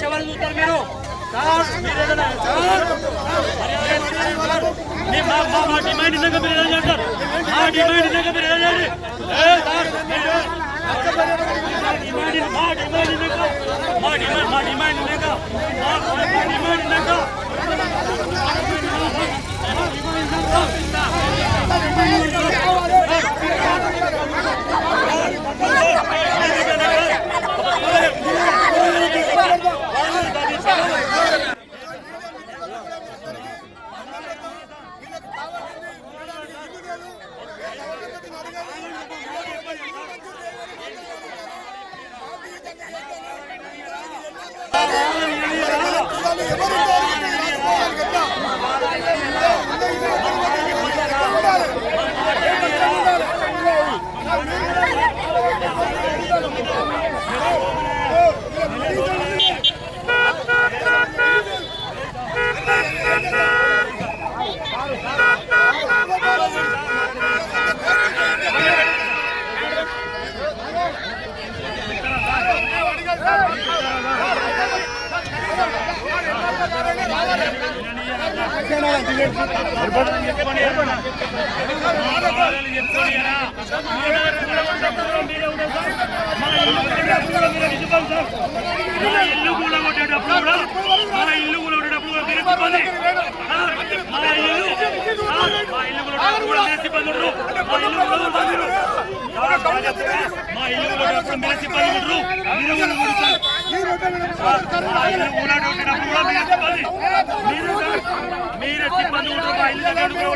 శవాలు చూస్తారు మీరు మా డిమాండ్ నిజంగా మీరు ఎలా చేస్తారు మా డిమాండ్ నిజంగా మీరు ఎలా చేయండి మా డిమాండ్ మీరే సిబ్బంది ఉంటారు మా ఇల్లు దగ్గరుండి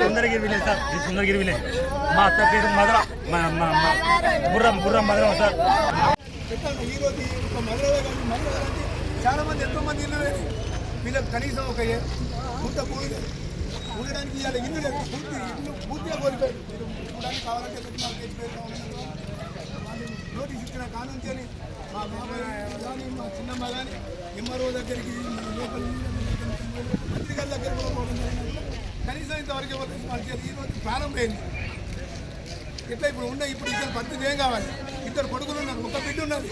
Sundaragiri village sir, Sundaragiri village. మా అత్త పేరు మధుర, గుర్రం మధుర సార్. చాలా మంది ఎంతో మంది ఇల్లు లేదు, వీళ్ళకి కనీసం ఒక గుంట భూమి లేదు, ఉండడానికి ఇవాళ ఇల్లు లేదు, పూర్తిగా కోల్పోయారు. చూడడానికి కావాలంటే నోటీస్ ఇచ్చిన కానుంచి మా బాబాయ్ కానీ మా చిన్నమ్మ కానీ ఎంఆర్ఓ దగ్గరికి లోకల్ పత్రికల దగ్గర కూడా పోవడం జరిగింది. కనీసం ఇంతవరకు వాళ్ళకి ఈరోజు ప్రారంభమైంది. ఎట్లా ఇప్పుడు ఇద్దరు పరిస్థితి ఏం కావాలి? ఇద్దరు కొడుకులు ఉన్నారు, ఒక బిడ్డ ఉన్నది.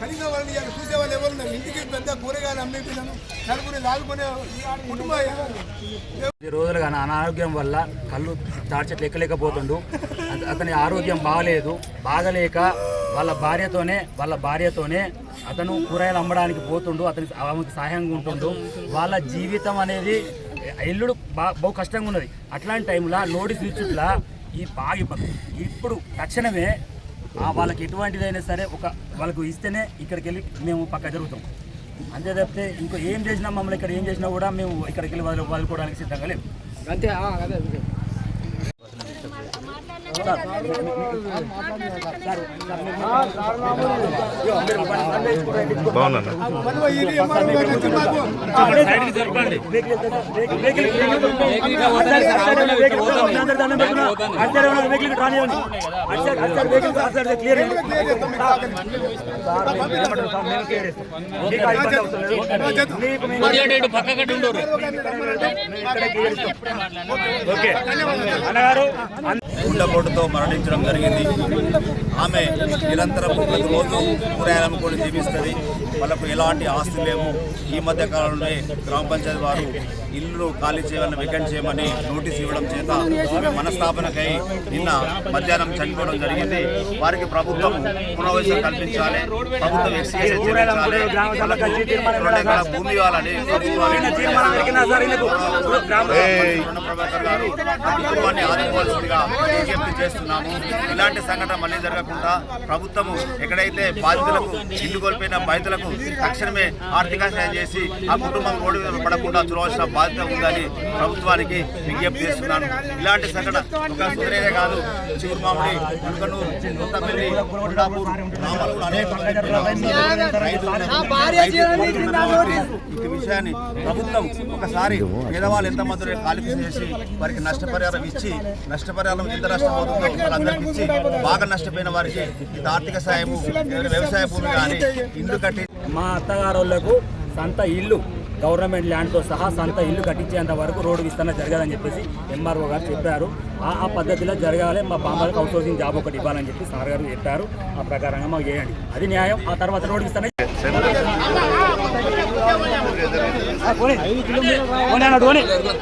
కనీసం వాళ్ళని ఇక్కడ చూసే వాళ్ళు ఎవరు ఉన్నారు? ఇంటికి పెద్ద కూరగాయలు అమ్మే పిల్లలు నలుగురు లాగుకునే కుటుంబం. రోజులుగా అనారోగ్యం వల్ల కళ్ళు తాడ్చెట్లు ఎక్కలేకపోతుండు. అతని ఆరోగ్యం బాగలేక వాళ్ళ భార్యతోనే అతను కూరగాయలు అమ్మడానికి పోతుండు. ఆమెకు సహాయంగా ఉంటుండు. వాళ్ళ జీవితం అనేది ఎల్లుడు బహు కష్టంగా ఉన్నది. అట్లాంటి టైంలో నోటీస్ ఇచ్చుట్లా ఇప్పుడు తక్షణమే వాళ్ళకి ఎటువంటిదైనా సరే వాళ్ళకు ఇస్తేనే ఇక్కడికి వెళ్ళి మేము పక్క జరుగుతాం. అంతే తప్పితే ఇంకో ఏం చేసినా మమ్మల్ని ఇక్కడ ఏం చేసినా కూడా మేము ఇక్కడికి వెళ్ళి వదులుకోవడానికి సిద్ధంగా లేము. అంతే గుండెపోటుతో మరణించడం జరిగింది. ఆమె నిరంతరం ప్రతిరోజు కూరగాయలు అమ్ముకొని జీవిస్తుంది. వాళ్ళకు ఎలాంటి ఆస్తులు లేవు. ఈ మధ్య కాలంలోనే గ్రామ పంచాయతీ వారు ఇల్లు ఖాళీ చేయాలని వెకెంట్ చేయమని నోటీస్ ఇవ్వడం చేత ఆమె మనస్తాపనకై నిన్న మధ్యాహ్నం చనిపోవడం జరిగింది. వారికి ప్రభుత్వం పునర్వసతి కల్పించాలి, ప్రభుత్వం ఎక్స్‌గ్రేషియా చెల్లించాలి, భూమి ఇవ్వాలని కుటుంబాన్ని ఆదుకోవాల్సిందిగా విజ్ఞప్తి చేస్తున్నాము. ఇలాంటి సంఘటన మళ్ళీ జరగకుండా ప్రభుత్వము ఎక్కడైతే బాధితులకు ఇల్లు కోల్పోయిన బాధితులకు కుటుంబాలకు తక్షణమే ఆర్థిక సాయం చేసి ఆ కుటుంబం రోడ్డు మీద పడకుండా చూడవలసిన బాధ్యత ఉందని ప్రభుత్వానికి విజ్ఞప్తి చేస్తున్నాను. ఇలాంటి సంఘటన ఒక సుదరేనే కాదు, చిగురుమామిడి, మునకనూరు, కొత్తపల్లి, కొండాపూర్ గ్రామాల్లో అనేక ఈ విషయాన్ని ప్రభుత్వం ఒకసారి పేదవాళ్ళు ఎంతమంది కాలిఫై చేసి వారికి నష్టపరిహారం ఇచ్చి నష్టపరిహారం ఎంత నష్టం అవుతుందో వాళ్ళందరికీ ఇచ్చి బాగా నష్టపోయిన వారికి ఆర్థిక సాయము వ్యవసాయ భూమి కానీ ఇల్లు కట్టి మా అత్తగారులకు సొంత ఇల్లు గవర్నమెంట్ ల్యాండ్తో సహా సొంత ఇల్లు కట్టించేంత వరకు రోడ్డు విస్తరణ జరగదని చెప్పేసి ఎంఆర్ఓ గారు చెప్పారు. ఆ పద్ధతిలో జరగాలి. మా బామ్మలకు అవుట్ సోర్సింగ్ జాబ్ ఒకటి ఇవ్వాలని చెప్పి సార్ గారు చెప్పారు. ఆ ప్రకారంగా మాకు చేయండి, అది న్యాయం. ఆ తర్వాత రోడ్డు విస్తరణ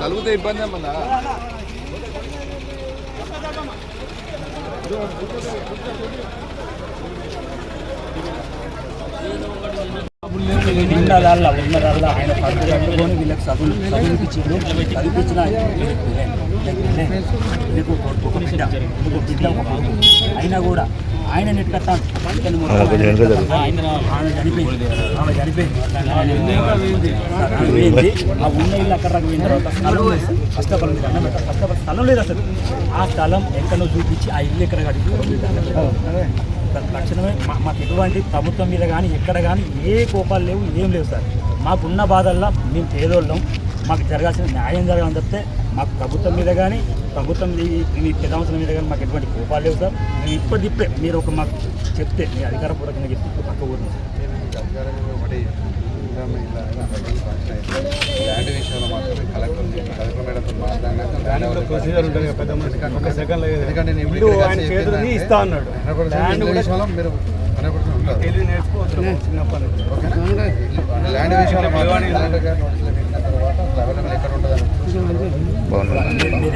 తలుగుతే ఇబ్బంది ఏమన్నా ఉన్నదల్లా ఆయన పడుతు కట్టుకొని వీళ్ళకి చదివిపించారు. చదివిపించిన ఒక బిడ్డ ఒక కొడుకు అయినా కూడా ఆయన నెట్టుకట్టాను. ఆమె చనిపోయింది. ఆ ఉన్న ఇల్లు అక్కడ పోయిన తర్వాత స్థలం లేదు. కష్టపడి అన్నం పెట్టాలి. కష్టపడి స్థలం లేదు అసలు. ఆ స్థలం ఎక్కడో చూపించి ఆ ఇల్లు ఎక్కడ కట్టి తక్షణమే మాకు ఎటువంటి ప్రభుత్వం మీద కానీ ఎక్కడ కానీ ఏ కోపాలు లేవు, ఏం లేవు సార్. మాకున్న బాధల్లో మేము పేదోళ్ళం, మాకు జరగాల్సిన న్యాయం జరగాలని చెప్తే మాకు ప్రభుత్వం మీద కానీ మీ పెద్దవంశం మీద కానీ మాకు ఎటువంటి కోపాలు లేవు సార్. మేము ఇప్పటిప్పుడే మీరు ఒక మాకు చెప్తే మీ అధికారపూర్వకంగా చెప్తే ఇప్పుడు పక్క ఊరు ల్యాండ్ విషయంలో మాత్రమే కలెక్టర్ మేడంతో ఇస్తా అన్నాడు. మీరు ల్యాండ్ విషయంలో మీరు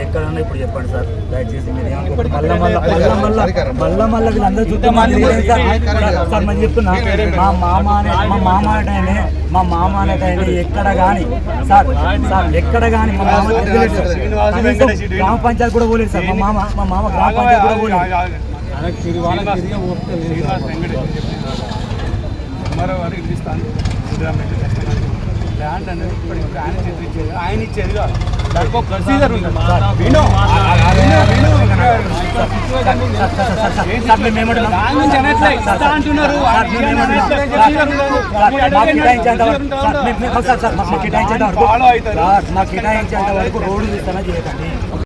ఎక్కడన్నా ఇప్పుడు చెప్పండి సార్, దయచేసి మీరు మళ్ళా వీళ్ళందరూ చూద్దాం సార్. మనం చెప్తున్నా మా మామ అనేటైనా ఎక్కడ కానీ సార్ ఎక్కడ కానీ మా మామ గ్రామ పంచాయతీ కూడా పోలేదు సార్. మా మామ గ్రామ పంచాయతీ కూడా పోలేదు. ల్యాండ్ అనేది ఇప్పటికి ఆయన ఇచ్చేది కాదు, దానికి ఒక ప్రొసీజర్ ఉంటుంది. మాకు కేటాయించేంత వరకు రోడ్డు విస్తరణ చేయకండి.